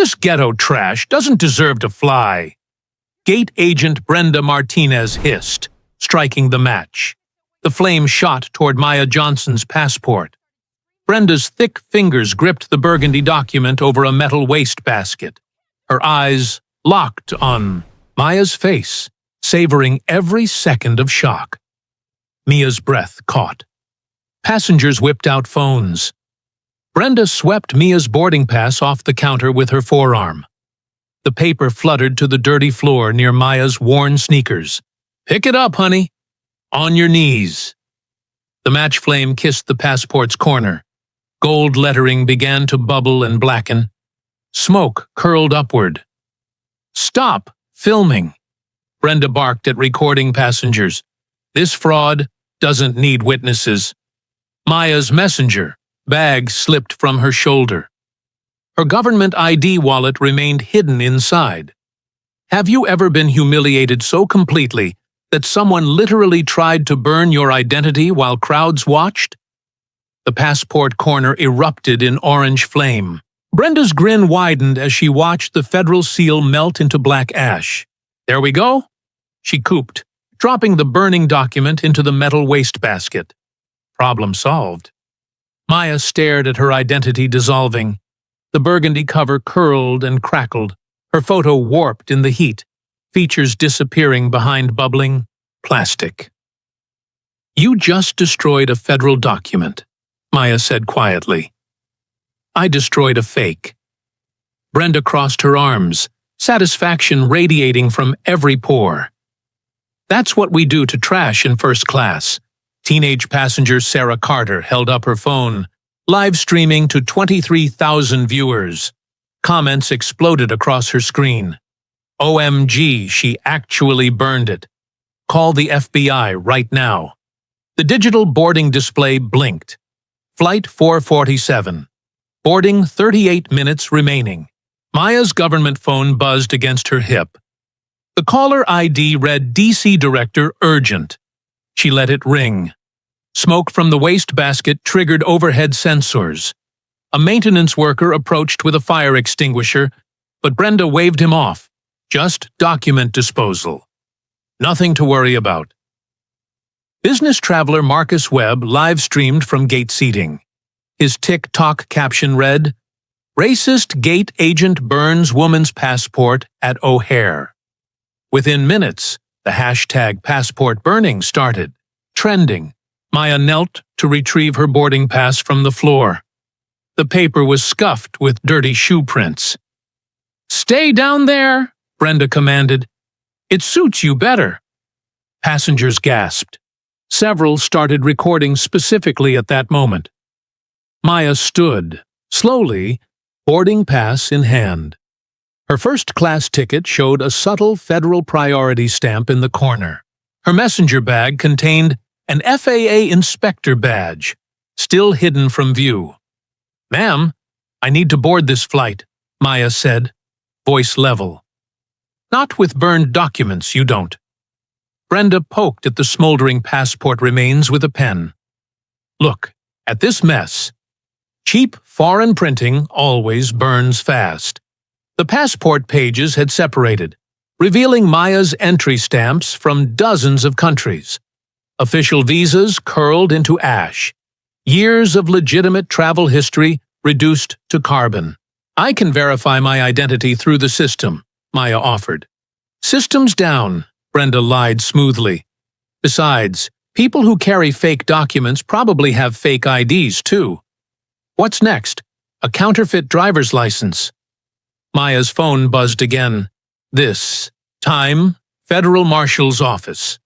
This ghetto trash doesn't deserve to fly. Gate agent Brenda Martinez hissed, striking the match. The flame shot toward Maya Johnson's passport. Brenda's thick fingers gripped the burgundy document over a metal wastebasket. Her eyes locked on Maya's face, savoring every second of shock. Mia's breath caught. Passengers whipped out phones. Brenda swept Mia's boarding pass off the counter with her forearm. The paper fluttered to the dirty floor near Maya's worn sneakers. "Pick it up, honey. On your knees." The match flame kissed the passport's corner. Gold lettering began to bubble and blacken. Smoke curled upward. "Stop filming," Brenda barked at recording passengers. "This fraud doesn't need witnesses." Maya's messenger bag slipped from her shoulder. Her government ID wallet remained hidden inside. Have you ever been humiliated so completely that someone literally tried to burn your identity while crowds watched? The passport corner erupted in orange flame. Brenda's grin widened as she watched the federal seal melt into black ash. "There we go," she cooped, dropping the burning document into the metal wastebasket. Problem solved. Maya stared at her identity dissolving. The burgundy cover curled and crackled, her photo warped in the heat, features disappearing behind bubbling plastic. "You just destroyed a federal document," Maya said quietly. "I destroyed a fake." Brenda crossed her arms, satisfaction radiating from every pore. "That's what we do to trash in first class." Teenage passenger Sarah Carter held up her phone, live streaming to 23,000 viewers. Comments exploded across her screen. "OMG, she actually burned it. Call the FBI right now." The digital boarding display blinked. Flight 447. Boarding 38 minutes remaining. Maya's government phone buzzed against her hip. The caller ID read DC Director Urgent. She let it ring. Smoke from the wastebasket triggered overhead sensors. A maintenance worker approached with a fire extinguisher, but Brenda waved him off. Just document disposal. Nothing to worry about. Business traveler Marcus Webb live-streamed from gate seating. His TikTok caption read, "Racist gate agent burns woman's passport at O'Hare." Within minutes, the hashtag passport burning started, trending. Maya knelt to retrieve her boarding pass from the floor. The paper was scuffed with dirty shoe prints. "Stay down there," Brenda commanded. "It suits you better." Passengers gasped. Several started recording specifically at that moment. Maya stood, slowly, boarding pass in hand. Her first-class ticket showed a subtle federal priority stamp in the corner. Her messenger bag contained an FAA inspector badge, still hidden from view. "Ma'am, I need to board this flight," Maya said, voice level. "Not with burned documents, you don't." Brenda poked at the smoldering passport remains with a pen. "Look, at this mess. Cheap foreign printing always burns fast." The passport pages had separated, revealing Maya's entry stamps from dozens of countries. Official visas curled into ash. Years of legitimate travel history reduced to carbon. "I can verify my identity through the system," Maya offered. "Systems down," Brenda lied smoothly. "Besides, people who carry fake documents probably have fake IDs too. What's next? A counterfeit driver's license." Maya's phone buzzed again. This time, Federal Marshal's office.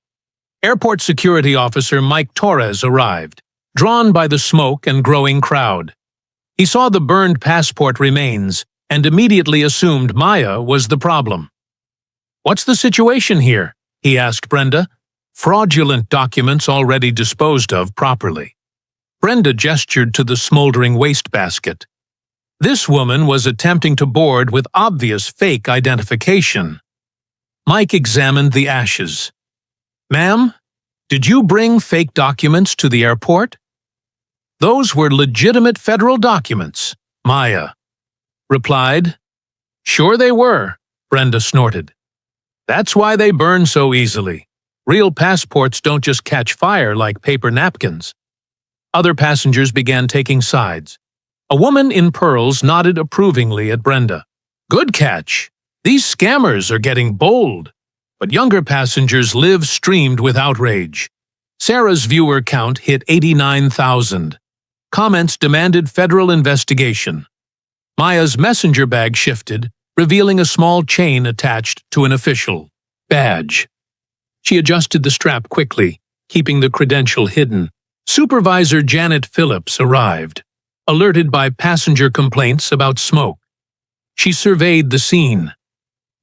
Airport security officer Mike Torres arrived, drawn by the smoke and growing crowd. He saw the burned passport remains and immediately assumed Maya was the problem. "What's the situation here?" he asked Brenda. "Fraudulent documents already disposed of properly." Brenda gestured to the smoldering wastebasket. This woman was attempting to board with obvious fake identification. Mike examined the ashes. "Ma'am, did you bring fake documents to the airport?" "Those were legitimate federal documents," Maya replied. Sure they were, Brenda snorted. That's why they burn so easily. Real passports don't just catch fire like paper napkins. Other passengers began taking sides. A woman in pearls nodded approvingly at Brenda. Good catch. These scammers are getting bold. But younger passengers live-streamed with outrage. Sarah's viewer count hit 89,000. Comments demanded federal investigation. Maya's messenger bag shifted, revealing a small chain attached to an official badge. She adjusted the strap quickly, keeping the credential hidden. Supervisor Janet Phillips arrived, alerted by passenger complaints about smoke. She surveyed the scene.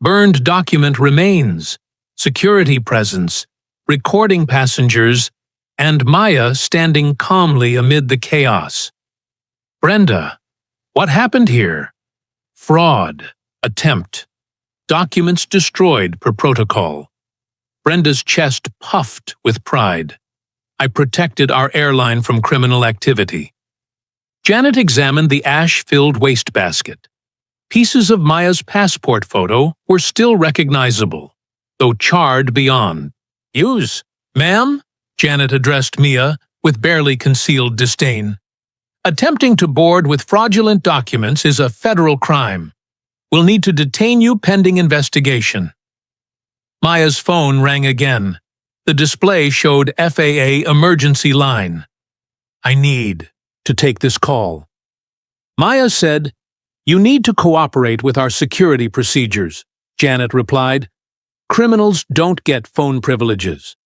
Burned document remains, security presence, recording passengers, and Maya standing calmly amid the chaos. Brenda, what happened here? Fraud. Attempt. Documents destroyed per protocol. Brenda's chest puffed with pride. I protected our airline from criminal activity. Janet examined the ash-filled wastebasket. Pieces of Maya's passport photo were still recognizable, though charred beyond. Use, ma'am? Janet addressed Mia with barely concealed disdain. Attempting to board with fraudulent documents is a federal crime. We'll need to detain you pending investigation. Maya's phone rang again. The display showed FAA emergency line. I need to take this call. Maya said, You need to cooperate with our security procedures, Janet replied. Criminals don't get phone privileges.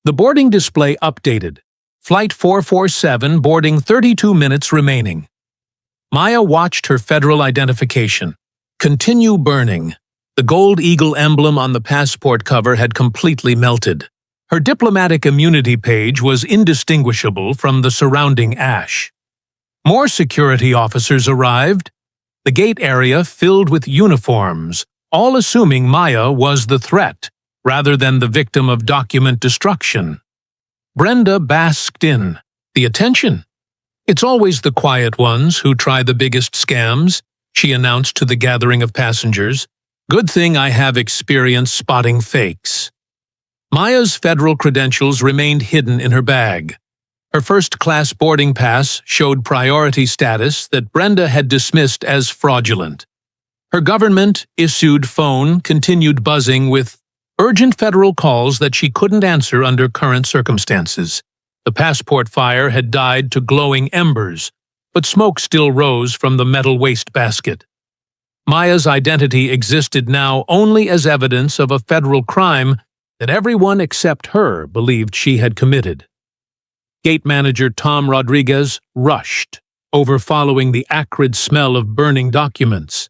The boarding display updated. Flight 447 boarding 32 minutes remaining. Maya watched her federal identification. Continue burning. The gold eagle emblem on the passport cover had completely melted. Her diplomatic immunity page was indistinguishable from the surrounding ash. More security officers arrived. The gate area filled with uniforms, all assuming Maya was the threat, rather than the victim of document destruction. Brenda basked in the attention. It's always the quiet ones who try the biggest scams, she announced to the gathering of passengers. Good thing I have experience spotting fakes. Maya's federal credentials remained hidden in her bag. Her first-class boarding pass showed priority status that Brenda had dismissed as fraudulent. Her government-issued phone continued buzzing with urgent federal calls that she couldn't answer under current circumstances. The passport fire had died to glowing embers, but smoke still rose from the metal wastebasket. Maya's identity existed now only as evidence of a federal crime that everyone except her believed she had committed. Gate manager Tom Rodriguez rushed, over following the acrid smell of burning documents.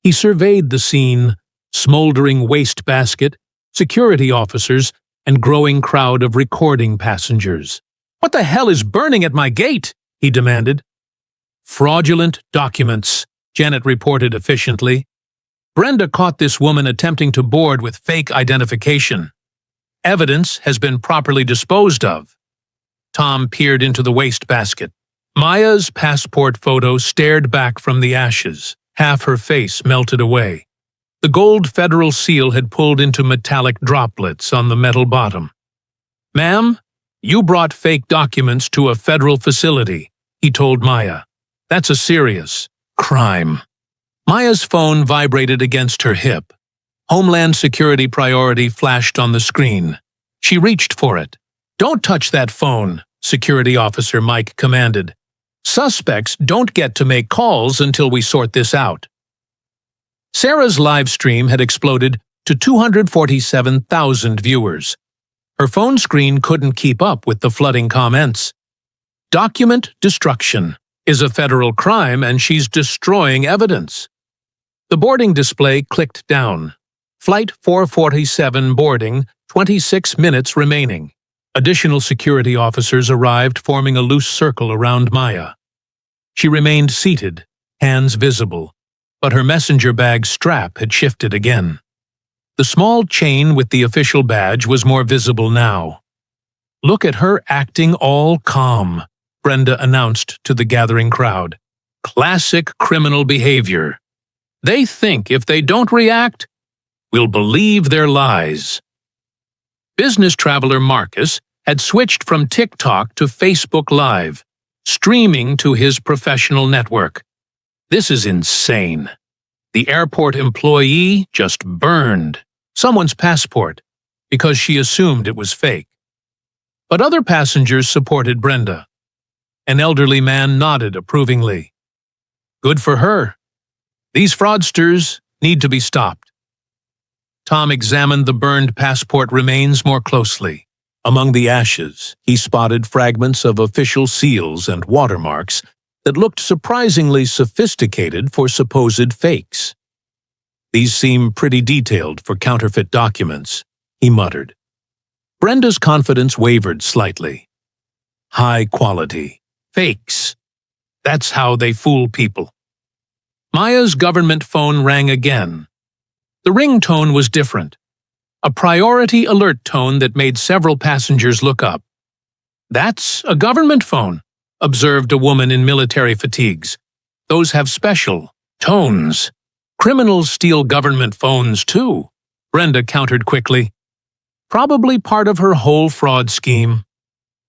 He surveyed the scene, smoldering wastebasket, security officers, and growing crowd of recording passengers. What the hell is burning at my gate? He demanded. Fraudulent documents, Janet reported efficiently. Brenda caught this woman attempting to board with fake identification. Evidence has been properly disposed of. Tom peered into the wastebasket. Maya's passport photo stared back from the ashes. Half her face melted away. The gold federal seal had pulled into metallic droplets on the metal bottom. Ma'am, you brought fake documents to a federal facility, he told Maya. That's a serious crime. Maya's phone vibrated against her hip. Homeland Security priority flashed on the screen. She reached for it. Don't touch that phone, Security Officer Mike commanded. Suspects don't get to make calls until we sort this out. Sarah's live stream had exploded to 247,000 viewers. Her phone screen couldn't keep up with the flooding comments. Document destruction is a federal crime and she's destroying evidence. The boarding display clicked down. Flight 447 boarding, 26 minutes remaining. Additional security officers arrived, forming a loose circle around Maya. She remained seated, hands visible, but her messenger bag strap had shifted again. The small chain with the official badge was more visible now. Look at her acting all calm, Brenda announced to the gathering crowd. Classic criminal behavior. They think if they don't react, we'll believe their lies. Business traveler Marcus had switched from TikTok to Facebook Live, streaming to his professional network. This is insane. The airport employee just burned someone's passport because she assumed it was fake. But other passengers supported Brenda. An elderly man nodded approvingly. Good for her. These fraudsters need to be stopped. Tom examined the burned passport remains more closely. Among the ashes, he spotted fragments of official seals and watermarks that looked surprisingly sophisticated for supposed fakes. These seem pretty detailed for counterfeit documents, he muttered. Brenda's confidence wavered slightly. High quality. Fakes. That's how they fool people. Maya's government phone rang again. The ringtone was different. A priority alert tone that made several passengers look up. That's a government phone, observed a woman in military fatigues. Those have special tones. Criminals steal government phones too, Brenda countered quickly. Probably part of her whole fraud scheme.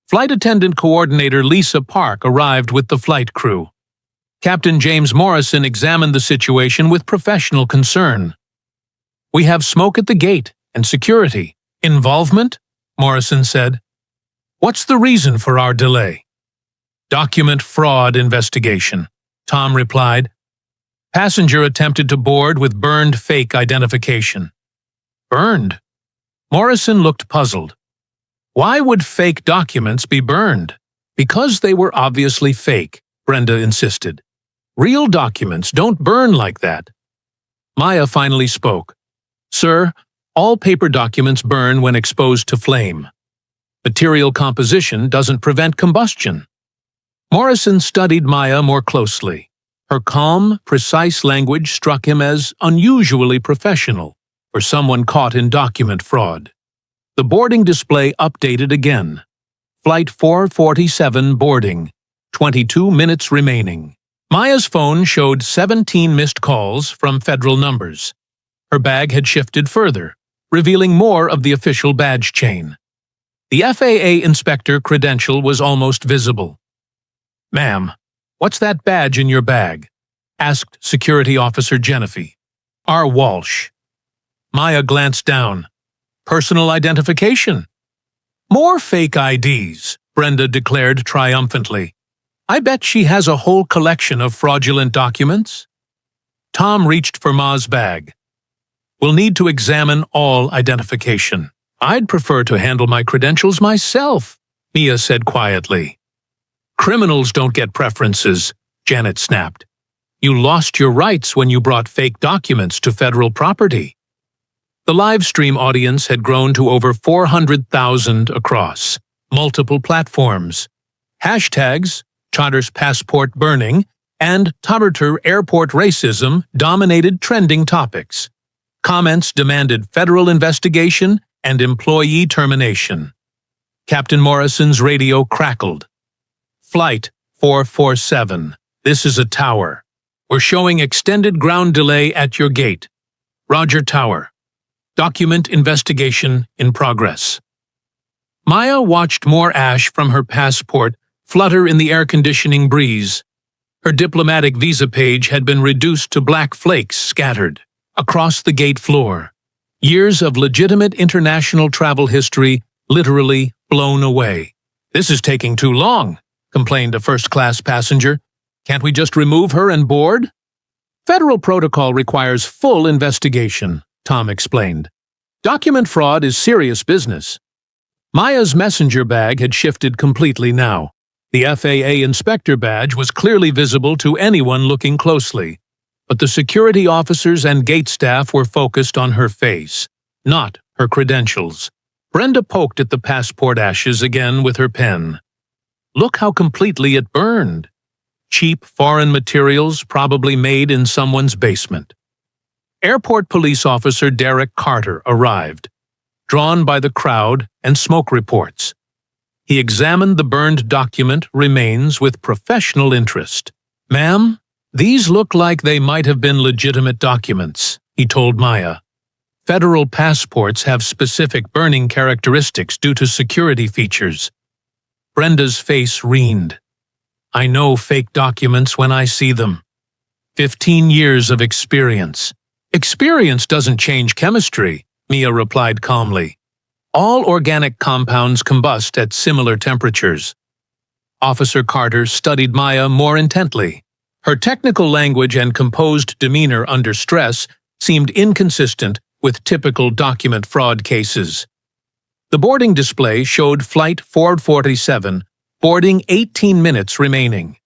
Flight attendant coordinator Lisa Park arrived with the flight crew. Captain James Morrison examined the situation with professional concern. We have smoke at the gate and security. Involvement? Morrison said. What's the reason for our delay? Document fraud investigation, Tom replied. Passenger attempted to board with burned fake identification. Burned? Morrison looked puzzled. Why would fake documents be burned? Because they were obviously fake, Brenda insisted. Real documents don't burn like that. Maya finally spoke. Sir, all paper documents burn when exposed to flame. Material composition doesn't prevent combustion. Morrison studied Maya more closely. Her calm, precise language struck him as unusually professional for someone caught in document fraud. The boarding display updated again. Flight 447 boarding. 22 minutes remaining. Maya's phone showed 17 missed calls from federal numbers. Her bag had shifted further, revealing more of the official badge chain. The FAA inspector credential was almost visible. Ma'am, what's that badge in your bag? Asked Security Officer Genevieve. R. Walsh. Maya glanced down. Personal identification. More fake IDs, Brenda declared triumphantly. I bet she has a whole collection of fraudulent documents. Tom reached for Ma's bag. We'll need to examine all identification. I'd prefer to handle my credentials myself, Mia said quietly. Criminals don't get preferences, Janet snapped. You lost your rights when you brought fake documents to federal property. The live stream audience had grown to over 400,000 across multiple platforms. Hashtags, Chadder's passport burning, and Taberter airport racism dominated trending topics. Comments demanded federal investigation and employee termination. Captain Morrison's radio crackled. Flight 447. This is a tower. We're showing extended ground delay at your gate. Roger Tower. Document investigation in progress. Maya watched more ash from her passport flutter in the air-conditioning breeze. Her diplomatic visa page had been reduced to black flakes scattered across the gate floor. Years of legitimate international travel history literally blown away. This is taking too long, complained a first-class passenger. Can't we just remove her and board? Federal protocol requires full investigation, Tom explained. Document fraud is serious business. Maya's messenger bag had shifted completely now. The FAA inspector badge was clearly visible to anyone looking closely, but the security officers and gate staff were focused on her face, not her credentials. Brenda poked at the passport ashes again with her pen. Look how completely it burned. Cheap foreign materials probably made in someone's basement. Airport police officer Derek Carter arrived, drawn by the crowd and smoke reports. He examined the burned document remains with professional interest. Ma'am, "These look like they might have been legitimate documents," he told Maya. "Federal passports have specific burning characteristics due to security features." Brenda's face reened. "I know fake documents when I see them. 15 years of experience." "Experience doesn't change chemistry," Mia replied calmly. "All organic compounds combust at similar temperatures." Officer Carter studied Maya more intently. Her technical language and composed demeanor under stress seemed inconsistent with typical document fraud cases. The boarding display showed Flight 447, boarding 18 minutes remaining.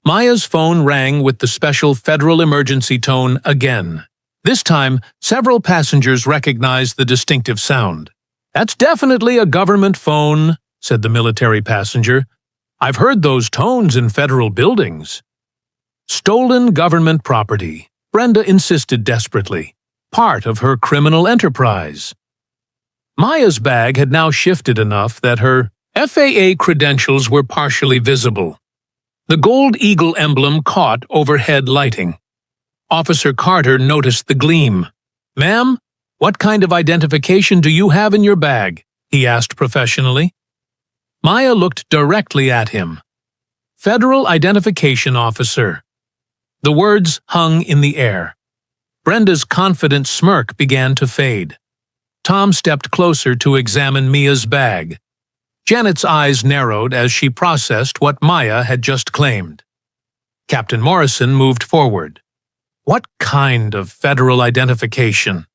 Maya's phone rang with the special federal emergency tone again. This time, several passengers recognized the distinctive sound. "That's definitely a government phone," said the military passenger. "I've heard those tones in federal buildings." "Stolen government property," Brenda insisted desperately. "Part of her criminal enterprise." Maya's bag had now shifted enough that her FAA credentials were partially visible. The gold eagle emblem caught overhead lighting. Officer Carter noticed the gleam. "Ma'am, what kind of identification do you have in your bag?" he asked professionally. Maya looked directly at him. "Federal Identification Officer." The words hung in the air. Brenda's confident smirk began to fade. Tom stepped closer to examine Mia's bag. Janet's eyes narrowed as she processed what Maya had just claimed. Captain Morrison moved forward. "What kind of federal identification?"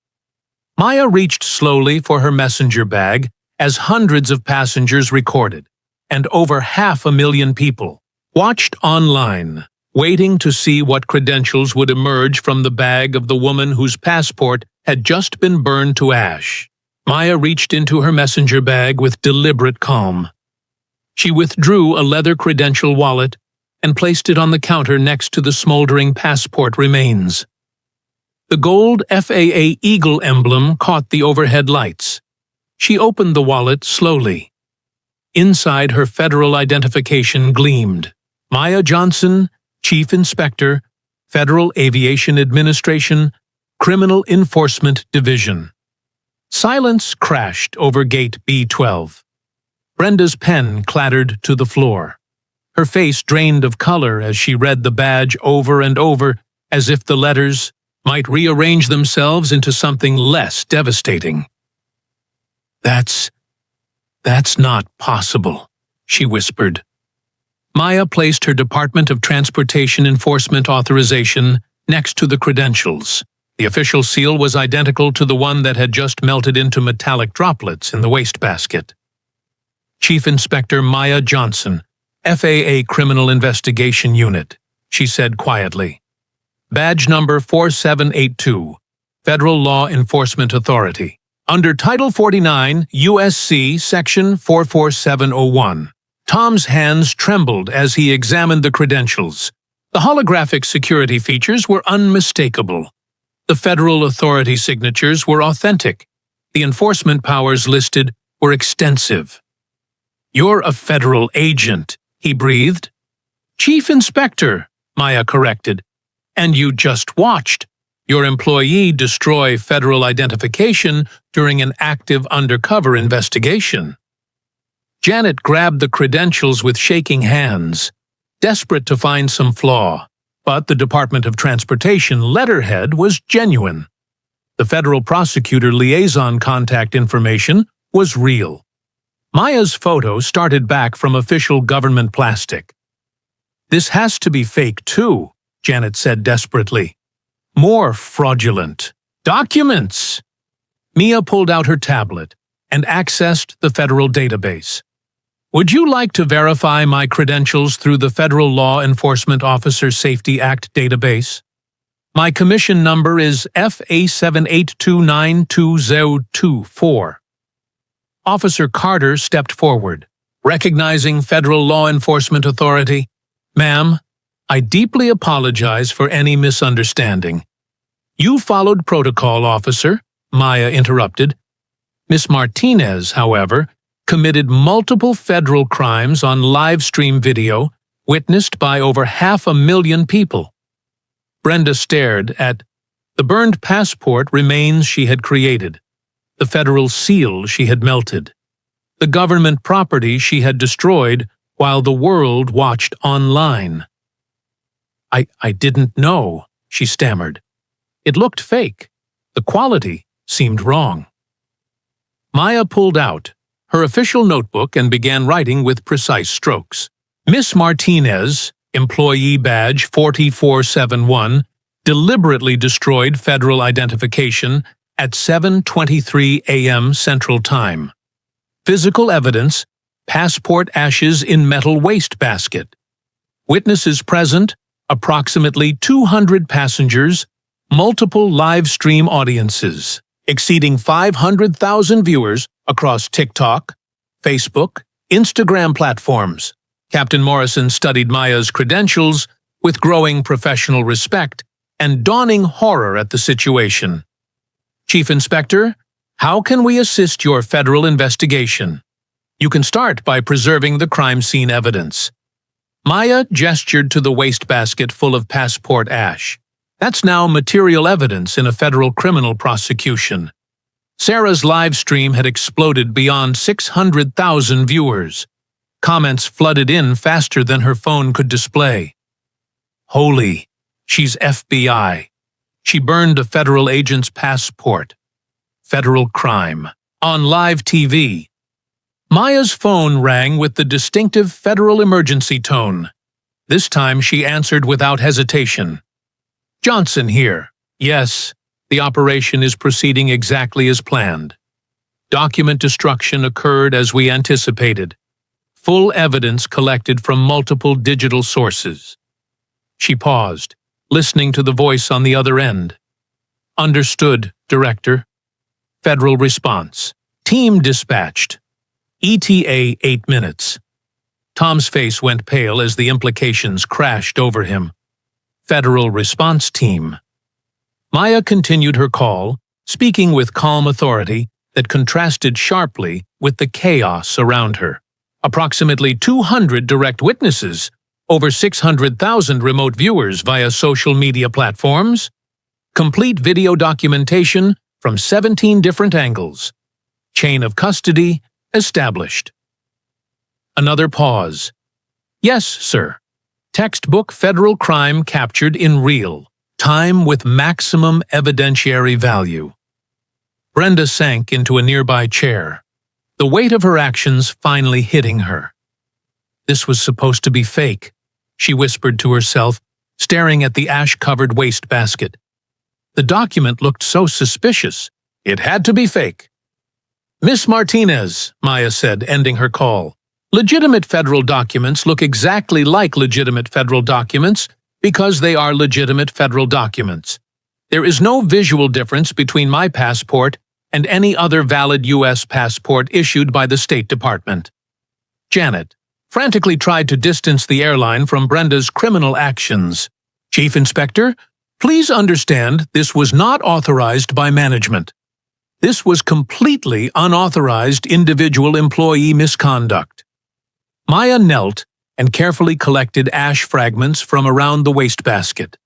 Maya reached slowly for her messenger bag as hundreds of passengers recorded, and over 500,000 people watched online, waiting to see what credentials would emerge from the bag of the woman whose passport had just been burned to ash. Maya reached into her messenger bag with deliberate calm. She withdrew a leather credential wallet and placed it on the counter next to the smoldering passport remains. The gold FAA Eagle emblem caught the overhead lights. She opened the wallet slowly. Inside, her federal identification gleamed. Maya Johnson, Chief Inspector, Federal Aviation Administration, Criminal Enforcement Division. Silence crashed over gate B12. Brenda's pen clattered to the floor. Her face drained of color as she read the badge over and over, as if the letters might rearrange themselves into something less devastating. That's not possible," she whispered. Maya placed her Department of Transportation enforcement authorization next to the credentials. The official seal was identical to the one that had just melted into metallic droplets in the wastebasket. "Chief Inspector Maya Johnson, FAA Criminal Investigation Unit," she said quietly. "Badge number 4782, Federal Law Enforcement Authority. Under Title 49, USC, Section 44701. Tom's hands trembled as he examined the credentials. The holographic security features were unmistakable. The federal authority signatures were authentic. The enforcement powers listed were extensive. "You're a federal agent," he breathed. "Chief Inspector," Maya corrected. "And you just watched your employee destroy federal identification during an active undercover investigation." Janet grabbed the credentials with shaking hands, desperate to find some flaw. But the Department of Transportation letterhead was genuine. The federal prosecutor liaison contact information was real. Maya's photo started back from official government plastic. "This has to be fake too," Janet said desperately. "More fraudulent. Documents!" Mia pulled out her tablet and accessed the federal database. "Would you like to verify my credentials through the Federal Law Enforcement Officer Safety Act database? My commission number is FA78292024. Officer Carter stepped forward, recognizing Federal Law Enforcement Authority. "Ma'am, I deeply apologize for any misunderstanding." "You followed protocol, officer," Maya interrupted. "Miss Martinez, however, committed multiple federal crimes on live stream video witnessed by over 500,000 people. Brenda stared at the burned passport remains she had created, the federal seal she had melted, the government property she had destroyed while the world watched online. I didn't know, she stammered. It looked fake. The quality seemed wrong. Maya pulled out her official notebook and began writing with precise strokes. Miss Martinez, employee badge 4471, deliberately destroyed federal identification at 7:23 a.m. Central Time. Physical evidence, passport ashes in metal wastebasket. Witnesses present, approximately 200 passengers, multiple live stream audiences, exceeding 500,000 viewers across TikTok, Facebook, Instagram platforms. Captain Morrison studied Maya's credentials with growing professional respect and dawning horror at the situation. Chief Inspector, how can we assist your federal investigation? You can start by preserving the crime scene evidence. Maya gestured to the wastebasket full of passport ash. That's now material evidence in a federal criminal prosecution. Sarah's live stream had exploded beyond 600,000 viewers. Comments flooded in faster than her phone could display. Holy, she's FBI. She burned a federal agent's passport. Federal crime. On live TV. Maya's phone rang with the distinctive federal emergency tone. This time she answered without hesitation. Johnson here. Yes, the operation is proceeding exactly as planned. Document destruction occurred as we anticipated. Full evidence collected from multiple digital sources. She paused, listening to the voice on the other end. Understood, Director. Federal response. Team dispatched. ETA 8 minutes. Tom's face went pale as the implications crashed over him. Federal response team. Maya continued her call, speaking with calm authority that contrasted sharply with the chaos around her. Approximately 200 direct witnesses, over 600,000 remote viewers via social media platforms, complete video documentation from 17 different angles. Chain of custody established. Another pause. Yes, sir. Textbook federal crime captured in real time with maximum evidentiary value. Brenda sank into a nearby chair, the weight of her actions finally hitting her. This was supposed to be fake, she whispered to herself, staring at the ash-covered wastebasket. The document looked so suspicious. It had to be fake. Miss Martinez, Maya said, ending her call. Legitimate federal documents look exactly like legitimate federal documents because they are legitimate federal documents. There is no visual difference between my passport and any other valid U.S. passport issued by the State Department. Janet frantically tried to distance the airline from Brenda's criminal actions. Chief Inspector, please understand this was not authorized by management. This was completely unauthorized individual employee misconduct. Maya knelt and carefully collected ash fragments from around the wastebasket,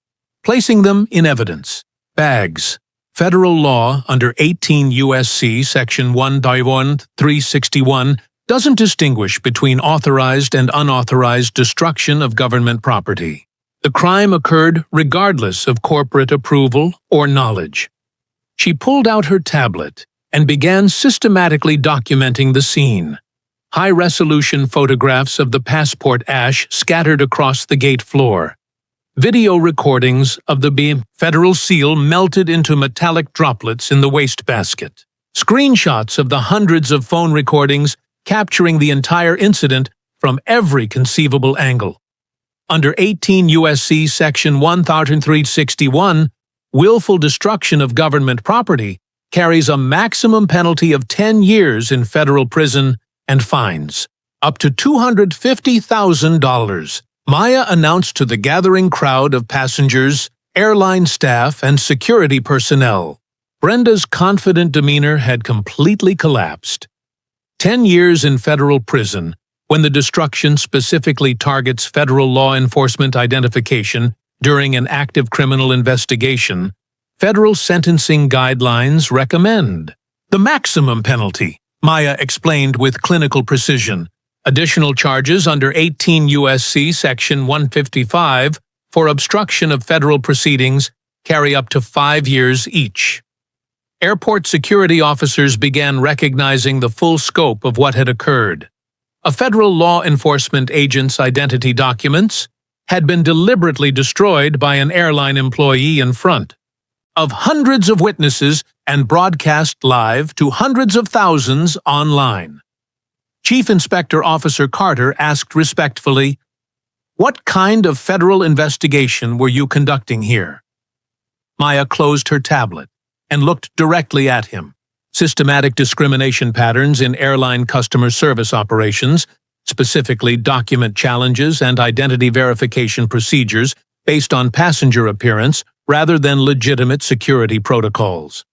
placing them in evidence. Bags. Federal law under 18 U.S.C. Section 1-1361 doesn't distinguish between authorized and unauthorized destruction of government property. The crime occurred regardless of corporate approval or knowledge. She pulled out her tablet and began systematically documenting the scene. High-resolution photographs of the passport ash scattered across the gate floor. Video recordings of the federal seal melted into metallic droplets in the wastebasket. Screenshots of the hundreds of phone recordings capturing the entire incident from every conceivable angle. Under 18 U.S.C. Section 1361, willful destruction of government property carries a maximum penalty of 10 years in federal prison and fines, up to $250,000. Maya announced to the gathering crowd of passengers, airline staff, and security personnel. Brenda's confident demeanor had completely collapsed. 10 years in federal prison, when the destruction specifically targets federal law enforcement identification, during an active criminal investigation, federal sentencing guidelines recommend the maximum penalty, Maya explained with clinical precision. Additional charges under 18 U.S.C. Section 155 for obstruction of federal proceedings carry up to 5 years each. Airport security officers began recognizing the full scope of what had occurred. A federal law enforcement agent's identity documents had been deliberately destroyed by an airline employee in front of hundreds of witnesses and broadcast live to hundreds of thousands online. Chief Inspector Officer Carter asked respectfully, "What kind of federal investigation were you conducting here?" Maya closed her tablet and looked directly at him. Systematic discrimination patterns in airline customer service operations, specifically document challenges and identity verification procedures based on passenger appearance rather than legitimate security protocols.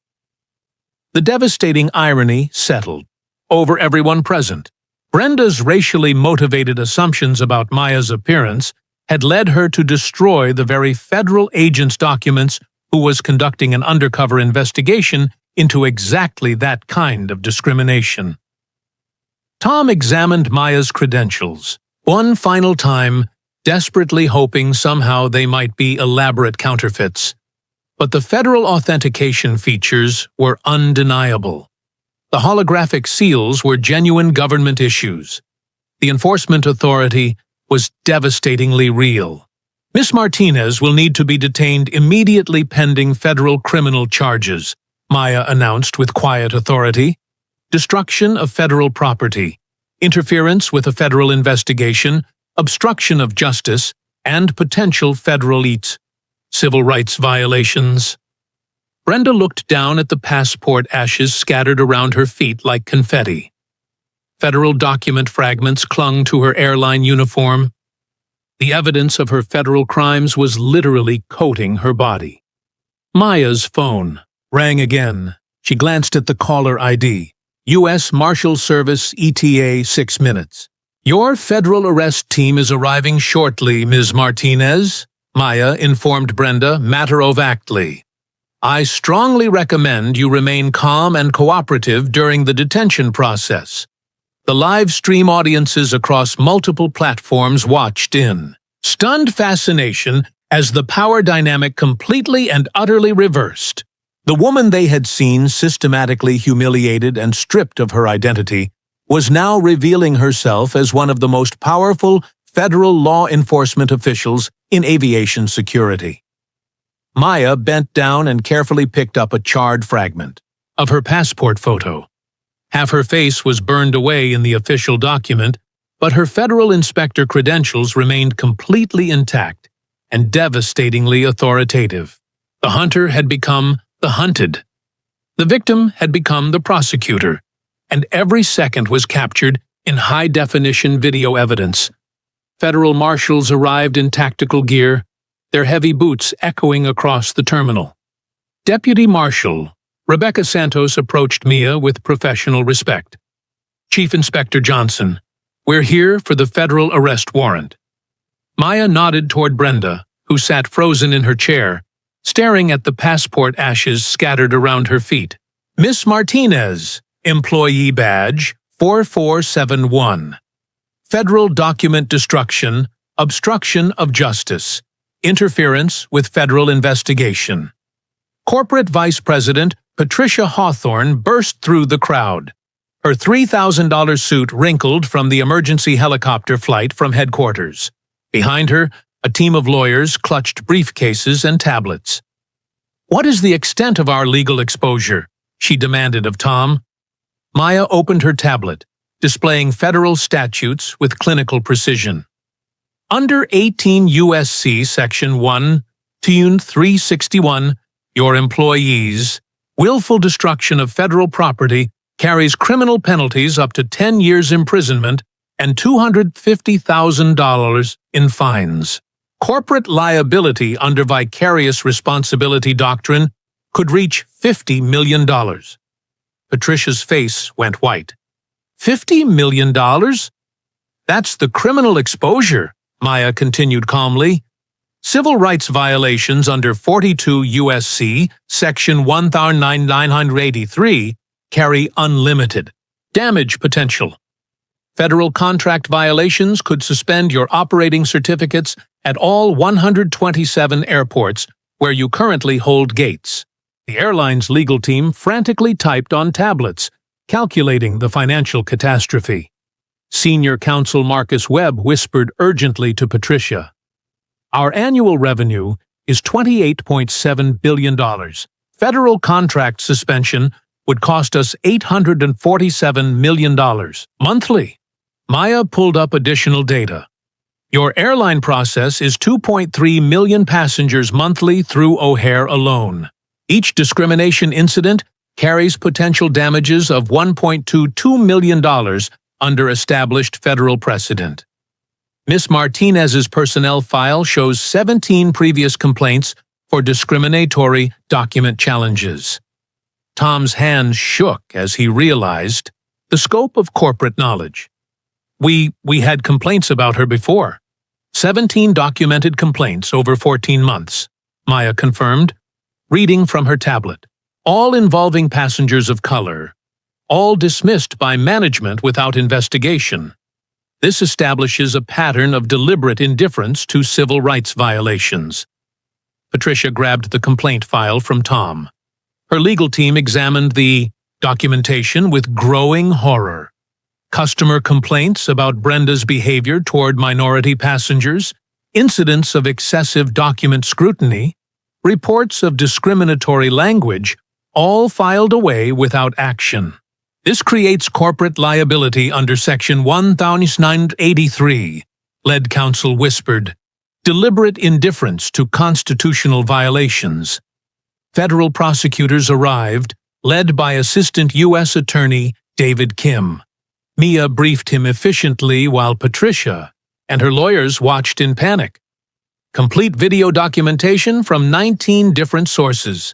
The devastating irony settled over everyone present. Brenda's racially motivated assumptions about Maya's appearance had led her to destroy the very federal agent's documents who was conducting an undercover investigation into exactly that kind of discrimination. Tom examined Maya's credentials, one final time, desperately hoping somehow they might be elaborate counterfeits. But the federal authentication features were undeniable. The holographic seals were genuine government issues. The enforcement authority was devastatingly real. Miss Martinez will need to be detained immediately pending federal criminal charges, Maya announced with quiet authority. Destruction of federal property, interference with a federal investigation, obstruction of justice, and potential federal civil rights violations. Brenda looked down at the passport ashes scattered around her feet like confetti. Federal document fragments clung to her airline uniform. The evidence of her federal crimes was literally coating her body. Maya's phone rang again. She glanced at the caller ID. U.S. Marshal Service ETA 6 minutes. "Your federal arrest team is arriving shortly, Ms. Martinez," Maya informed Brenda matter-of-factly. "I strongly recommend you remain calm and cooperative during the detention process." The live stream audiences across multiple platforms watched in stunned fascination as the power dynamic completely and utterly reversed. The woman they had seen systematically humiliated and stripped of her identity was now revealing herself as one of the most powerful federal law enforcement officials in aviation security. Maya bent down and carefully picked up a charred fragment of her passport photo. Half her face was burned away in the official document, but her federal inspector credentials remained completely intact and devastatingly authoritative. The hunter had become the hunted. The victim had become the prosecutor, and every second was captured in high-definition video evidence. Federal marshals arrived in tactical gear, their heavy boots echoing across the terminal. Deputy Marshal Rebecca Santos approached Mia with professional respect. "Chief Inspector Johnson, we're here for the federal arrest warrant." Maya nodded toward Brenda, who sat frozen in her chair, staring at the passport ashes scattered around her feet. "Miss Martinez, employee badge 4471. Federal document destruction, obstruction of justice, interference with federal investigation." Corporate Vice President Patricia Hawthorne burst through the crowd. Her $3,000 suit wrinkled from the emergency helicopter flight from headquarters. Behind her, a team of lawyers clutched briefcases and tablets. "What is the extent of our legal exposure?" she demanded of Tom. Maya opened her tablet, displaying federal statutes with clinical precision. Under 18 U.S.C. Section 1, Tune 361, your employees' willful destruction of federal property carries criminal penalties up to 10 years imprisonment and $250,000 in fines. Corporate liability under vicarious responsibility doctrine could reach $50 million. Patricia's face went white. $50 million? That's the criminal exposure, Maya continued calmly. Civil rights violations under 42 U.S.C. Section 1983 carry unlimited damage potential. Federal contract violations could suspend your operating certificates at all 127 airports where you currently hold gates. The airline's legal team frantically typed on tablets, calculating the financial catastrophe. Senior counsel Marcus Webb whispered urgently to Patricia, "Our annual revenue is $28.7 billion. Federal contract suspension would cost us $847 million monthly." Maya pulled up additional data. Your airline process is 2.3 million passengers monthly through O'Hare alone. Each discrimination incident carries potential damages of $1.22 million under established federal precedent. Ms. Martinez's personnel file shows 17 previous complaints for discriminatory document challenges. Tom's hands shook as he realized the scope of corporate knowledge. We had complaints about her before. 17 documented complaints over 14 months, Maya confirmed, reading from her tablet. All involving passengers of color. All dismissed by management without investigation. This establishes a pattern of deliberate indifference to civil rights violations. Patricia grabbed the complaint file from Tom. Her legal team examined the documentation with growing horror. Customer complaints about Brenda's behavior toward minority passengers, incidents of excessive document scrutiny, reports of discriminatory language, all filed away without action. This creates corporate liability under Section 1983, lead counsel whispered, deliberate indifference to constitutional violations. Federal prosecutors arrived, led by Assistant U.S. Attorney David Kim. Mia briefed him efficiently while Patricia and her lawyers watched in panic. Complete video documentation from 19 different sources.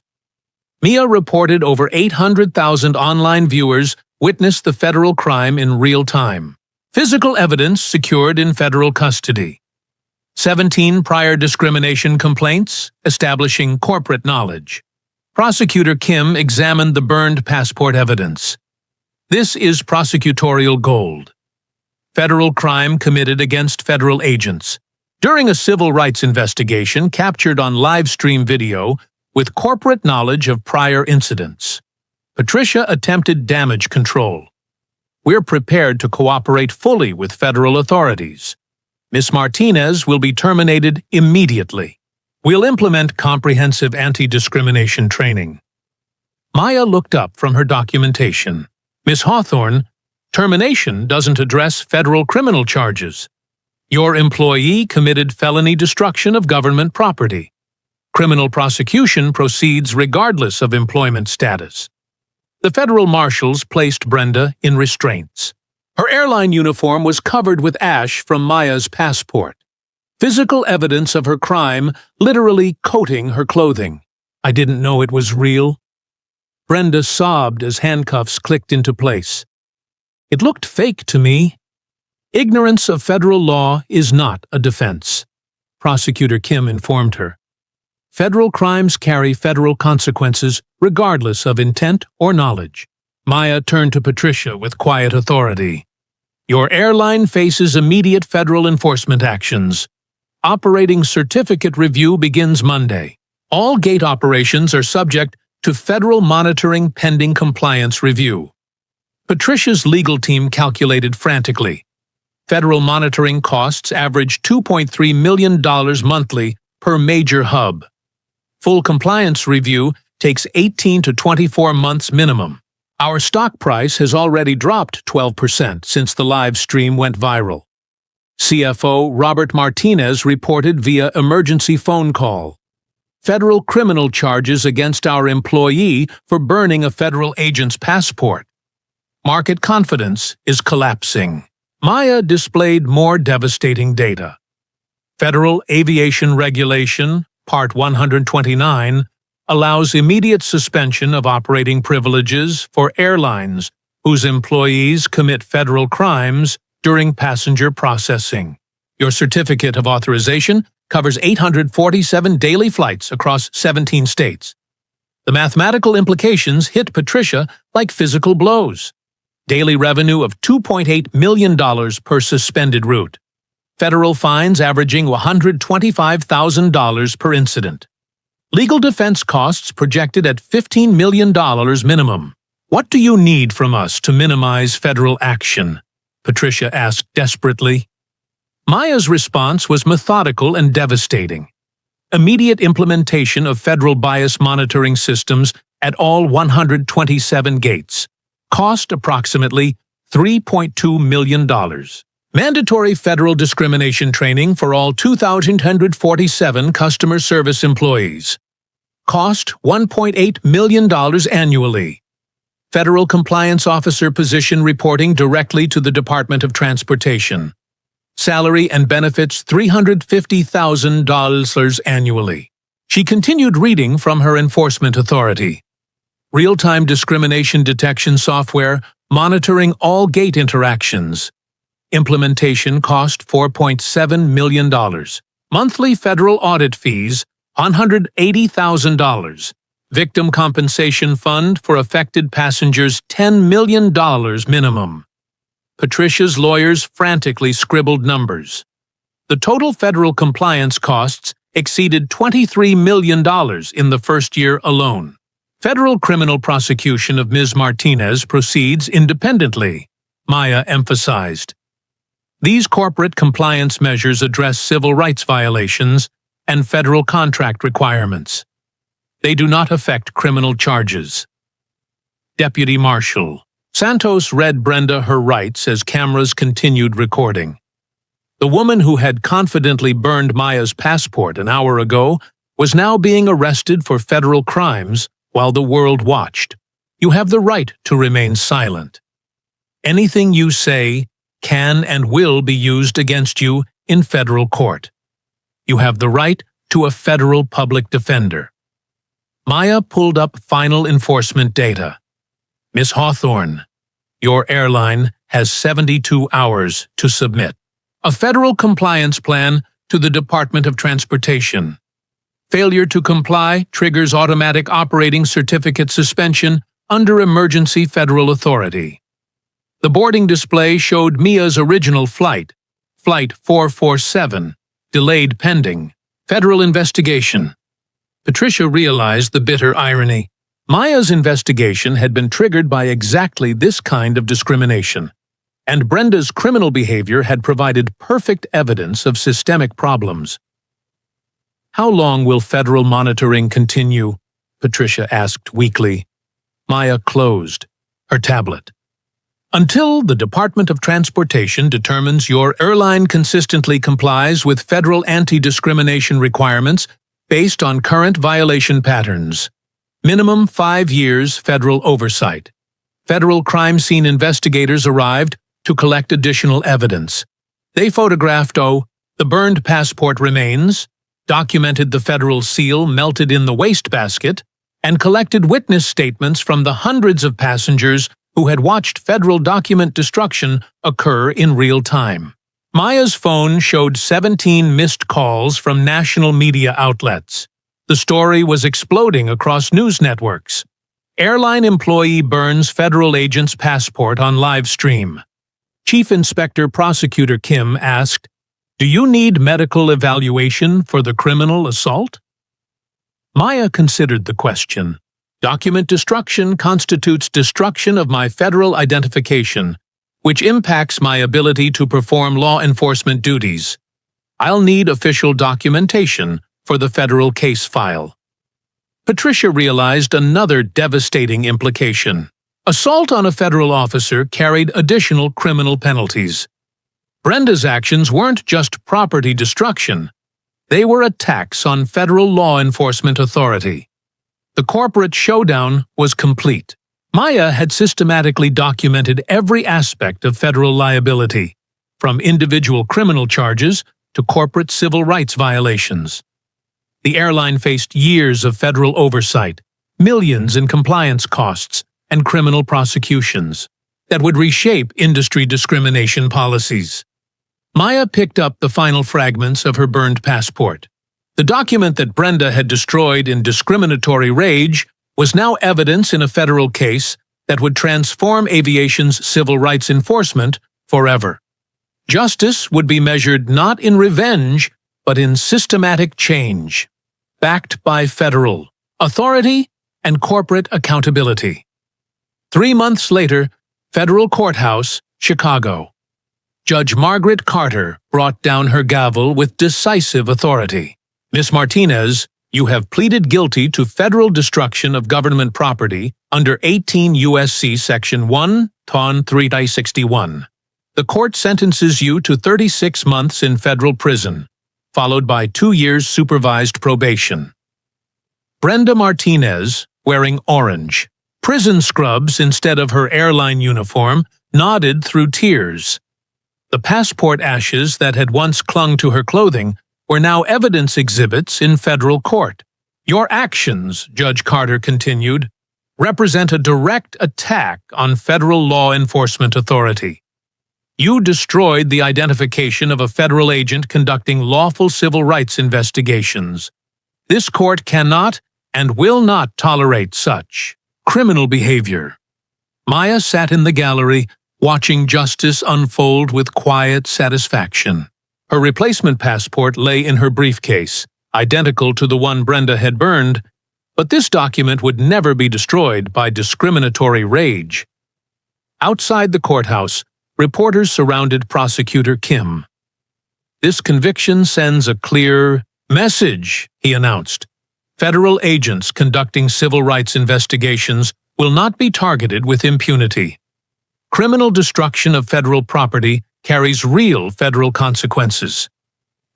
Mia reported over 800,000 online viewers witnessed the federal crime in real time. Physical evidence secured in federal custody. 17 prior discrimination complaints, establishing corporate knowledge. Prosecutor Kim examined the burned passport evidence. This is prosecutorial gold. Federal crime committed against federal agents. During a civil rights investigation captured on live stream video with corporate knowledge of prior incidents. Patricia attempted damage control. We're prepared to cooperate fully with federal authorities. Ms. Martinez will be terminated immediately. We'll implement comprehensive anti-discrimination training. Maya looked up from her documentation. Ms. Hawthorne, termination doesn't address federal criminal charges. Your employee committed felony destruction of government property. Criminal prosecution proceeds regardless of employment status. The federal marshals placed Brenda in restraints. Her airline uniform was covered with ash from Maya's passport. Physical evidence of her crime literally coating her clothing. I didn't know it was real. Brenda sobbed as handcuffs clicked into place. It looked fake to me. Ignorance of federal law is not a defense, Prosecutor Kim informed her. Federal crimes carry federal consequences regardless of intent or knowledge. Maya turned to Patricia with quiet authority. Your airline faces immediate federal enforcement actions. Operating certificate review begins Monday. All gate operations are subject to federal monitoring pending compliance review. Patricia's legal team calculated frantically. Federal monitoring costs average $2.3 million monthly per major hub. Full compliance review takes 18 to 24 months minimum. Our stock price has already dropped 12% since the live stream went viral. CFO Robert Martinez reported via emergency phone call. Federal criminal charges against our employee for burning a federal agent's passport. Market confidence is collapsing. Maya displayed more devastating data. Federal Aviation Regulation, Part 129, allows immediate suspension of operating privileges for airlines whose employees commit federal crimes during passenger processing. Your certificate of authorization covers 847 daily flights across 17 states. The mathematical implications hit Patricia like physical blows. Daily revenue of $2.8 million per suspended route. Federal fines averaging $125,000 per incident. Legal defense costs projected at $15 million minimum. What do you need from us to minimize federal action? Patricia asked desperately. Maya's response was methodical and devastating. Immediate implementation of federal bias monitoring systems at all 127 gates. Cost approximately $3.2 million. Mandatory federal discrimination training for all 2,147 customer service employees. Cost $1.8 million annually. Federal compliance officer position reporting directly to the Department of Transportation. Salary and benefits $350,000 annually. She continued reading from her enforcement authority. Real-time discrimination detection software monitoring all gate interactions. Implementation cost $4.7 million. Monthly federal audit fees $180,000. Victim compensation fund for affected passengers $10 million minimum. Patricia's lawyers frantically scribbled numbers. The total federal compliance costs exceeded $23 million in the first year alone. Federal criminal prosecution of Ms. Martinez proceeds independently, Maya emphasized. These corporate compliance measures address civil rights violations and federal contract requirements. They do not affect criminal charges. Deputy Marshal Santos read Brenda her rights as cameras continued recording. The woman who had confidently burned Maya's passport an hour ago was now being arrested for federal crimes while the world watched. You have the right to remain silent. Anything you say can and will be used against you in federal court. You have the right to a federal public defender. Maya pulled up final enforcement data. Ms. Hawthorne, your airline has 72 hours to submit a federal compliance plan to the Department of Transportation. Failure to comply triggers automatic operating certificate suspension under emergency federal authority. The boarding display showed Mia's original flight, Flight 447, delayed pending federal investigation. Patricia realized the bitter irony. Maya's investigation had been triggered by exactly this kind of discrimination, and Brenda's criminal behavior had provided perfect evidence of systemic problems. How long will federal monitoring continue? Patricia asked weakly. Maya closed her tablet. Until the Department of Transportation determines your airline consistently complies with federal anti-discrimination requirements based on current violation patterns. Minimum 5 years federal oversight. Federal crime scene investigators arrived to collect additional evidence. They photographed the burned passport remains, documented the federal seal melted in the wastebasket, and collected witness statements from the hundreds of passengers who had watched federal document destruction occur in real time. Maya's phone showed 17 missed calls from national media outlets. The story was exploding across news networks. Airline employee burns federal agent's passport on live stream. Chief Inspector Prosecutor Kim asked, "Do you need medical evaluation for the criminal assault?" Maya considered the question. Document destruction constitutes destruction of my federal identification, which impacts my ability to perform law enforcement duties. I'll need official documentation for the federal case file. Patricia realized another devastating implication. Assault on a federal officer carried additional criminal penalties. Brenda's actions weren't just property destruction. They were attacks on federal law enforcement authority. The corporate showdown was complete. Maya had systematically documented every aspect of federal liability, from individual criminal charges to corporate civil rights violations. The airline faced years of federal oversight, millions in compliance costs, and criminal prosecutions that would reshape industry discrimination policies. Maya picked up the final fragments of her burned passport. The document that Brenda had destroyed in discriminatory rage was now evidence in a federal case that would transform aviation's civil rights enforcement forever. Justice would be measured not in revenge, but in systematic change, backed by federal authority and corporate accountability. 3 months later, Federal Courthouse, Chicago. Judge Margaret Carter brought down her gavel with decisive authority. Miss Martinez, you have pleaded guilty to federal destruction of government property under 18 U.S.C. Section 1, Ton 361. The court sentences you to 36 months in federal prison, followed by 2 years supervised probation. Brenda Martinez, wearing orange, prison scrubs instead of her airline uniform, nodded through tears. The passport ashes that had once clung to her clothing were now evidence exhibits in federal court. Your actions, Judge Carter continued, represent a direct attack on federal law enforcement authority. You destroyed the identification of a federal agent conducting lawful civil rights investigations. This court cannot and will not tolerate such criminal behavior. Maya sat in the gallery, watching justice unfold with quiet satisfaction. Her replacement passport lay in her briefcase, identical to the one Brenda had burned, but this document would never be destroyed by discriminatory rage. Outside the courthouse, reporters surrounded Prosecutor Kim. This conviction sends a clear message, he announced. Federal agents conducting civil rights investigations will not be targeted with impunity. Criminal destruction of federal property carries real federal consequences.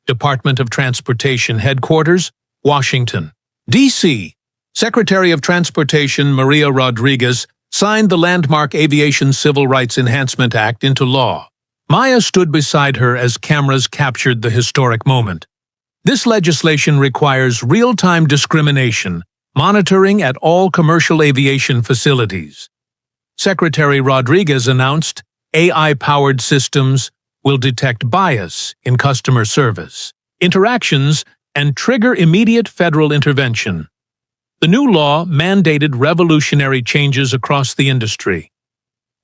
Department of Transportation Headquarters, Washington, D.C. Secretary of Transportation Maria Rodriguez signed the landmark Aviation Civil Rights Enhancement Act into law. Maya stood beside her as cameras captured the historic moment. This legislation requires real-time discrimination, monitoring at all commercial aviation facilities. Secretary Rodriguez announced AI-powered systems will detect bias in customer service, interactions, and trigger immediate federal intervention. The new law mandated revolutionary changes across the industry.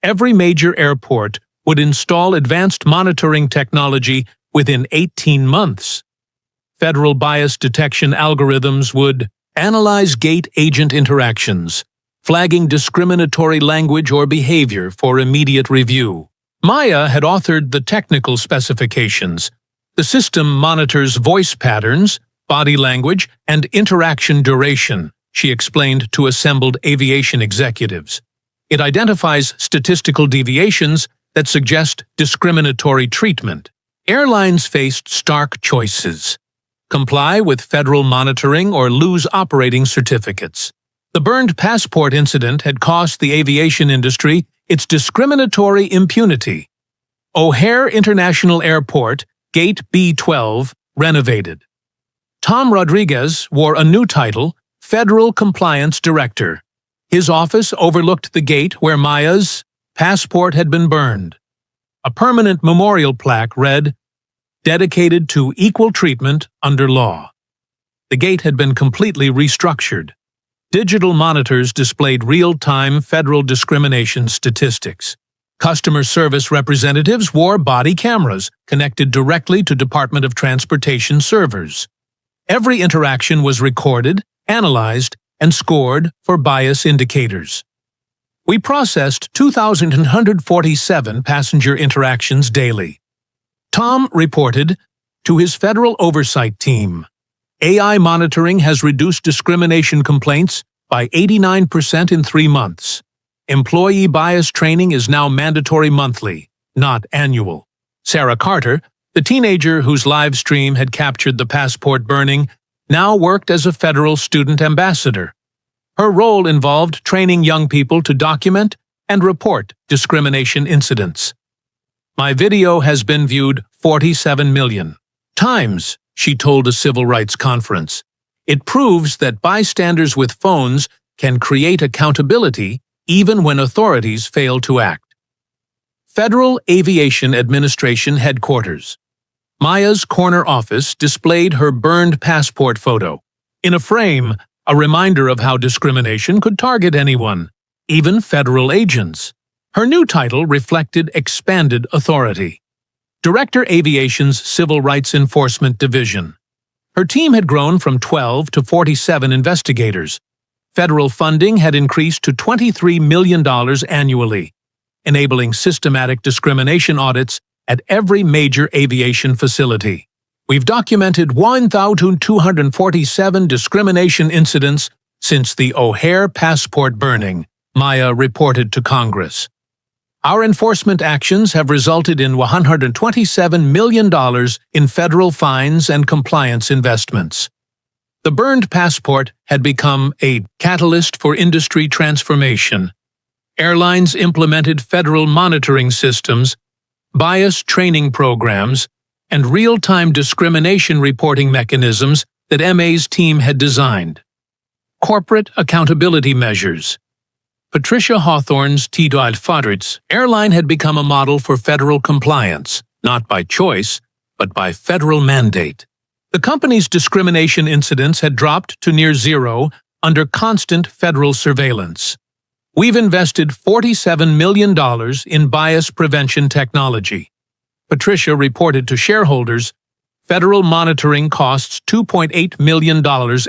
Every major airport would install advanced monitoring technology within 18 months. Federal bias detection algorithms would analyze gate agent interactions, flagging discriminatory language or behavior for immediate review. Maya had authored the technical specifications. The system monitors voice patterns, body language, and interaction duration, she explained to assembled aviation executives. It identifies statistical deviations that suggest discriminatory treatment. Airlines faced stark choices: comply with federal monitoring or lose operating certificates. The burned passport incident had cost the aviation industry its discriminatory impunity. O'Hare International Airport, Gate B12, renovated. Tom Rodriguez wore a new title, Federal Compliance Director. His office overlooked the gate where Maya's passport had been burned. A permanent memorial plaque read, "Dedicated to equal treatment under law." The gate had been completely restructured. Digital monitors displayed real-time federal discrimination statistics. Customer service representatives wore body cameras connected directly to Department of Transportation servers. Every interaction was recorded, analyzed, and scored for bias indicators. We processed 2,147 passenger interactions daily. Tom reported to his federal oversight team. AI monitoring has reduced discrimination complaints by 89% in 3 months. Employee bias training is now mandatory monthly, not annual. Sarah Carter, the teenager whose live stream had captured the passport burning, now worked as a federal student ambassador. Her role involved training young people to document and report discrimination incidents. My video has been viewed 47 million times, she told a civil rights conference. It proves that bystanders with phones can create accountability even when authorities fail to act. Federal Aviation Administration Headquarters, Maya's corner office displayed her burned passport photo. In a frame, a reminder of how discrimination could target anyone, even federal agents. Her new title reflected expanded authority. Director Aviation's Civil Rights Enforcement Division. Her team had grown from 12 to 47 investigators. Federal funding had increased to $23 million annually, enabling systematic discrimination audits at every major aviation facility. We've documented 1,247 discrimination incidents since the O'Hare passport burning, Maya reported to Congress. Our enforcement actions have resulted in $127 million in federal fines and compliance investments. The burned passport had become a catalyst for industry transformation. Airlines implemented federal monitoring systems, bias training programs, and real-time discrimination reporting mechanisms that MA's team had designed. Corporate accountability measures. Patricia Hawthorne's Tito Alfaritz airline had become a model for federal compliance, not by choice, but by federal mandate. The company's discrimination incidents had dropped to near zero under constant federal surveillance. We've invested $47 million in bias prevention technology. Patricia reported to shareholders, federal monitoring costs $2.8 million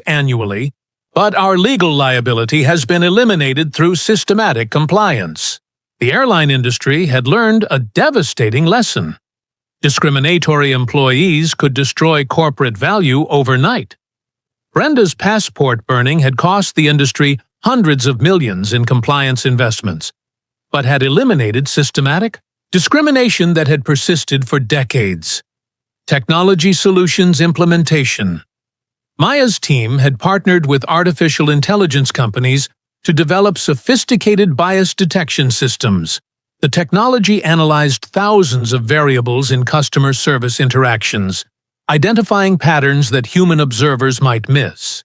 annually, but our legal liability has been eliminated through systematic compliance. The airline industry had learned a devastating lesson. Discriminatory employees could destroy corporate value overnight. Brenda's passport burning had cost the industry hundreds of millions in compliance investments, but had eliminated systematic discrimination that had persisted for decades. Technology solutions implementation. Maya's team had partnered with artificial intelligence companies to develop sophisticated bias detection systems. The technology analyzed thousands of variables in customer service interactions, identifying patterns that human observers might miss.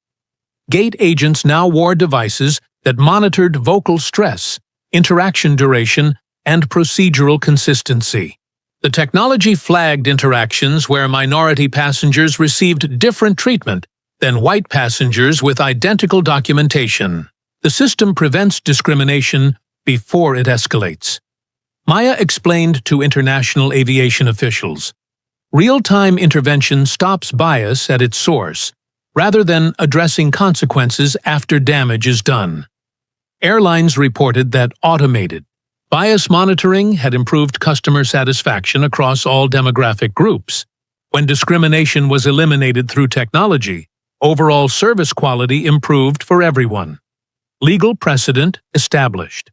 Gate agents now wore devices that monitored vocal stress, interaction duration, and procedural consistency. The technology flagged interactions where minority passengers received different treatment than white passengers with identical documentation. The system prevents discrimination before it escalates. Maya explained to international aviation officials, real-time intervention stops bias at its source, rather than addressing consequences after damage is done. Airlines reported that automated bias monitoring had improved customer satisfaction across all demographic groups. When discrimination was eliminated through technology, overall service quality improved for everyone. Legal precedent established.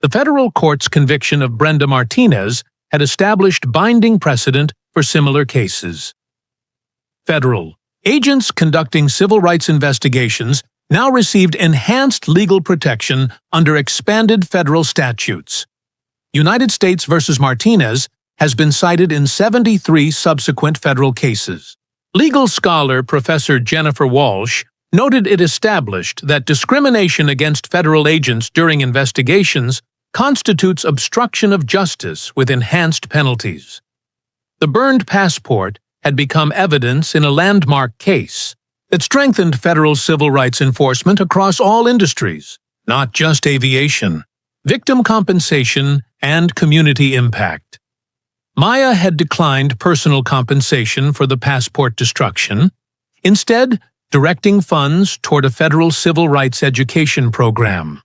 The federal court's conviction of Brenda Martinez had established binding precedent for similar cases. Federal agents conducting civil rights investigations now received enhanced legal protection under expanded federal statutes. United States v. Martinez has been cited in 73 subsequent federal cases. Legal scholar Professor Jennifer Walsh noted it established that discrimination against federal agents during investigations constitutes obstruction of justice with enhanced penalties. The burned passport had become evidence in a landmark case that strengthened federal civil rights enforcement across all industries, not just aviation, victim compensation, and community impact. Maya had declined personal compensation for the passport destruction, instead directing funds toward a federal civil rights education program.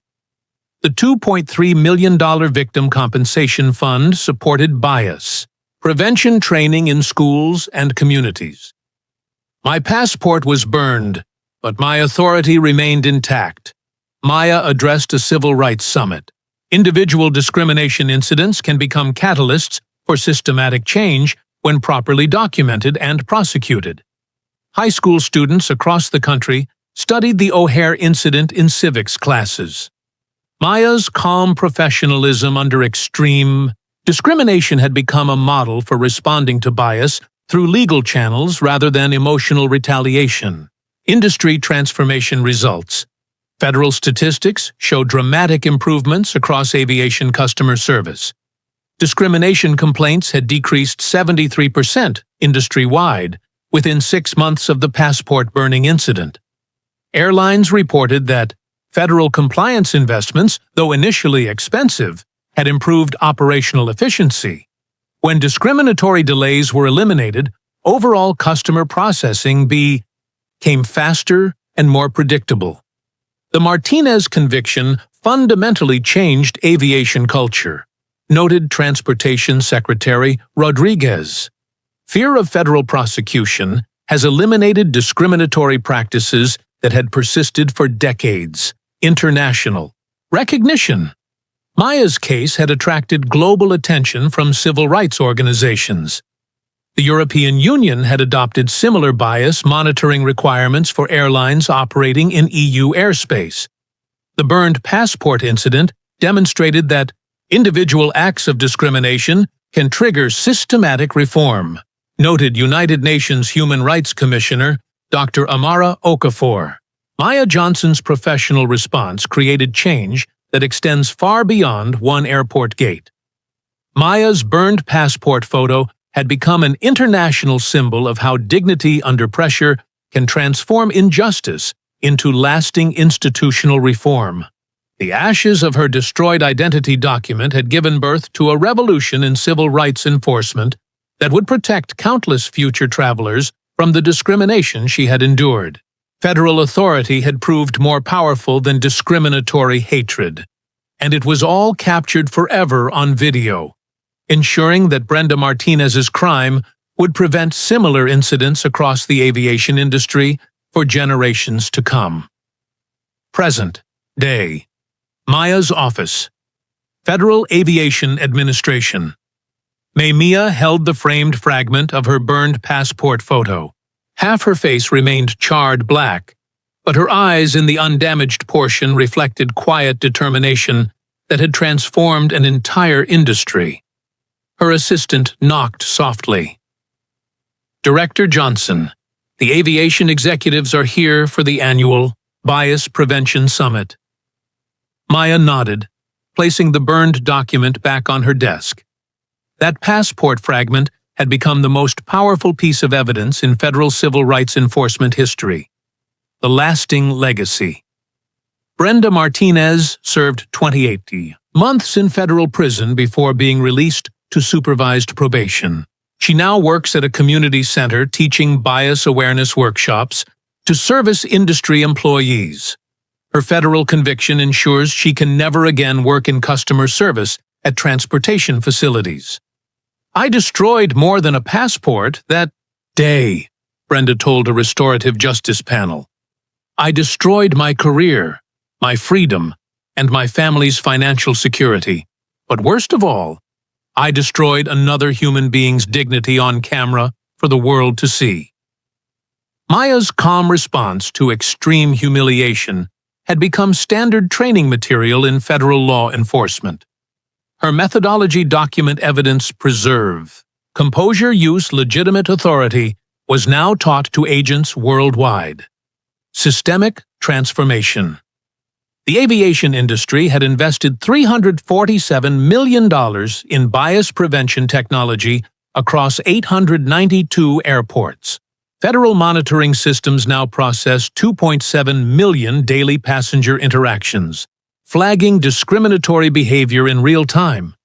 The $2.3 million Victim Compensation Fund supported bias, prevention training in schools and communities. My passport was burned, but my authority remained intact. Maya addressed a civil rights summit. Individual discrimination incidents can become catalysts for systematic change when properly documented and prosecuted. High school students across the country studied the O'Hare incident in civics classes. Maya's calm professionalism under extreme discrimination had become a model for responding to bias through legal channels rather than emotional retaliation. Industry transformation results. Federal statistics show dramatic improvements across aviation customer service. Discrimination complaints had decreased 73% industry-wide within 6 months of the passport burning incident. Airlines reported that federal compliance investments, though initially expensive, had improved operational efficiency. When discriminatory delays were eliminated, overall customer processing became faster and more predictable. The Martinez conviction fundamentally changed aviation culture, noted Transportation Secretary Rodriguez. Fear of federal prosecution has eliminated discriminatory practices that had persisted for decades. International recognition. Maya's case had attracted global attention from civil rights organizations. The European Union had adopted similar bias monitoring requirements for airlines operating in EU airspace. The burned passport incident demonstrated that individual acts of discrimination can trigger systematic reform, noted United Nations Human Rights Commissioner Dr. Amara Okafor. Maya Johnson's professional response created change that extends far beyond one airport gate. Maya's burned passport photo had become an international symbol of how dignity under pressure can transform injustice into lasting institutional reform. The ashes of her destroyed identity document had given birth to a revolution in civil rights enforcement that would protect countless future travelers from the discrimination she had endured. Federal authority had proved more powerful than discriminatory hatred, and it was all captured forever on video, ensuring that Brenda Martinez's crime would prevent similar incidents across the aviation industry for generations to come. Present day. Maya's office. Federal Aviation Administration. Maya held the framed fragment of her burned passport photo. Half her face remained charred black, but her eyes in the undamaged portion reflected quiet determination that had transformed an entire industry. Her assistant knocked softly. Director Johnson, the aviation executives are here for the annual Bias Prevention Summit. Maya nodded, placing the burned document back on her desk. That passport fragment had become the most powerful piece of evidence in federal civil rights enforcement history. The lasting legacy. Brenda Martinez served 28 months in federal prison before being released to supervised probation. She now works at a community center teaching bias awareness workshops to service industry employees. Her federal conviction ensures she can never again work in customer service at transportation facilities. I destroyed more than a passport that day, Brenda told a restorative justice panel. I destroyed my career, my freedom, and my family's financial security. But worst of all, I destroyed another human being's dignity on camera for the world to see. Maya's calm response to extreme humiliation had become standard training material in federal law enforcement. Her methodology document evidence preserve. Composure use legitimate authority was now taught to agents worldwide. Systemic transformation. The aviation industry had invested $347 million in bias prevention technology across 892 airports. Federal monitoring systems now process 2.7 million daily passenger interactions, flagging discriminatory behavior in real time.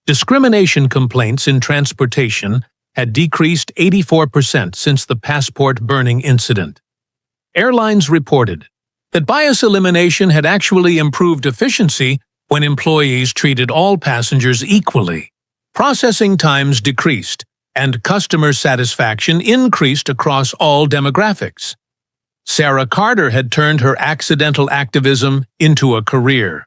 Discrimination complaints in transportation had decreased 84% since the passport burning incident. Airlines reported that bias elimination had actually improved efficiency when employees treated all passengers equally. Processing times decreased, and customer satisfaction increased across all demographics. Sarah Carter had turned her accidental activism into a career.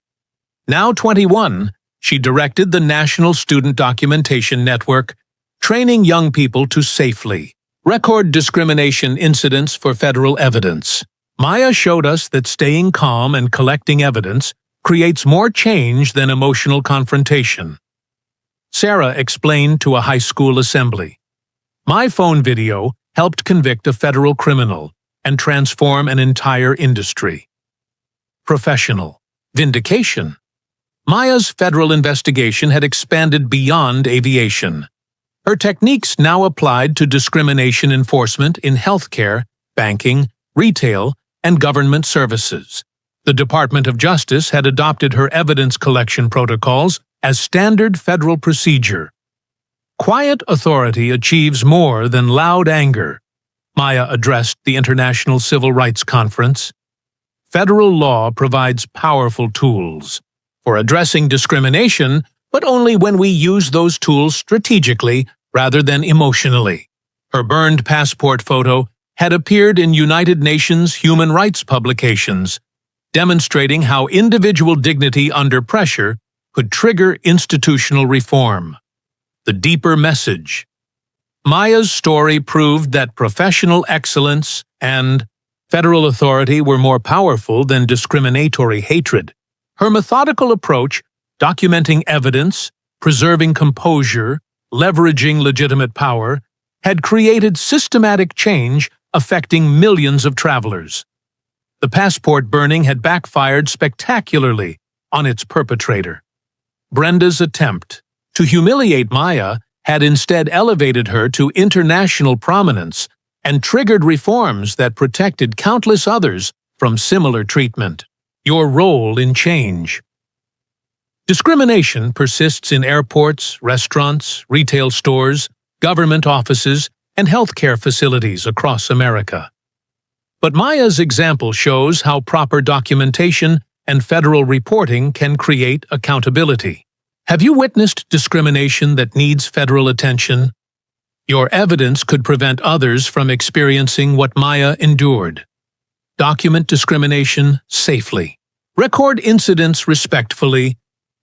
Now 21, she directed the National Student Documentation Network, training young people to safely record discrimination incidents for federal evidence. Maya showed us that staying calm and collecting evidence creates more change than emotional confrontation. Sarah explained to a high school assembly, "My phone video helped convict a federal criminal and transform an entire industry." Professional vindication. Maya's federal investigation had expanded beyond aviation. Her techniques now applied to discrimination enforcement in healthcare, banking, retail, and government services. The Department of Justice had adopted her evidence collection protocols as standard federal procedure. Quiet authority achieves more than loud anger, Maya addressed the International Civil Rights Conference. Federal law provides powerful tools for addressing discrimination, but only when we use those tools strategically rather than emotionally. Her burned passport photo had appeared in United Nations human rights publications, demonstrating how individual dignity under pressure could trigger institutional reform. The deeper message. Maya's story proved that professional excellence and federal authority were more powerful than discriminatory hatred. Her methodical approach, documenting evidence, preserving composure, leveraging legitimate power, had created systematic change affecting millions of travelers. The passport burning had backfired spectacularly on its perpetrator. Brenda's attempt to humiliate Maya had instead elevated her to international prominence and triggered reforms that protected countless others from similar treatment. Your role in change. Discrimination persists in airports, restaurants, retail stores, government offices, and healthcare facilities across America. But Maya's example shows how proper documentation and federal reporting can create accountability. Have you witnessed discrimination that needs federal attention? Your evidence could prevent others from experiencing what Maya endured. Document discrimination safely. Record incidents respectfully,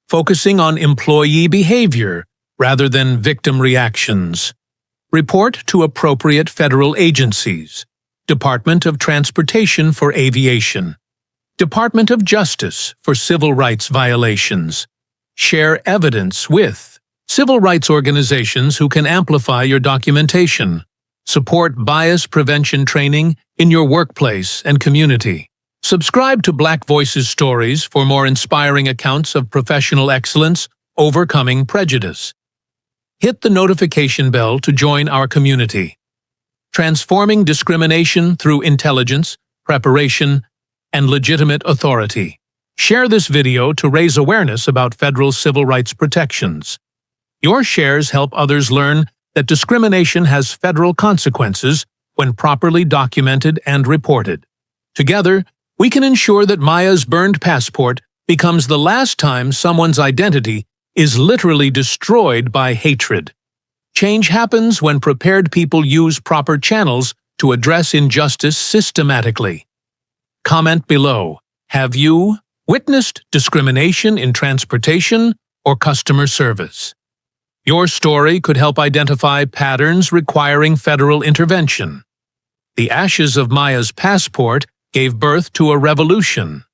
focusing on employee behavior rather than victim reactions. Report to appropriate federal agencies. Department of Transportation for Aviation. Department of Justice for civil rights violations. Share evidence with civil rights organizations who can amplify your documentation. Support bias prevention training in your workplace and community. Subscribe to Black Voices Stories for more inspiring accounts of professional excellence overcoming prejudice. Hit the notification bell to join our community. Transforming discrimination through intelligence, preparation, and legitimate authority. Share this video to raise awareness about federal civil rights protections. Your shares help others learn that discrimination has federal consequences when properly documented and reported. Together, we can ensure that Maya's burned passport becomes the last time someone's identity is literally destroyed by hatred. Change happens when prepared people use proper channels to address injustice systematically. Comment below. Have you witnessed discrimination in transportation or customer service? Your story could help identify patterns requiring federal intervention. The ashes of Maya's passport gave birth to a revolution.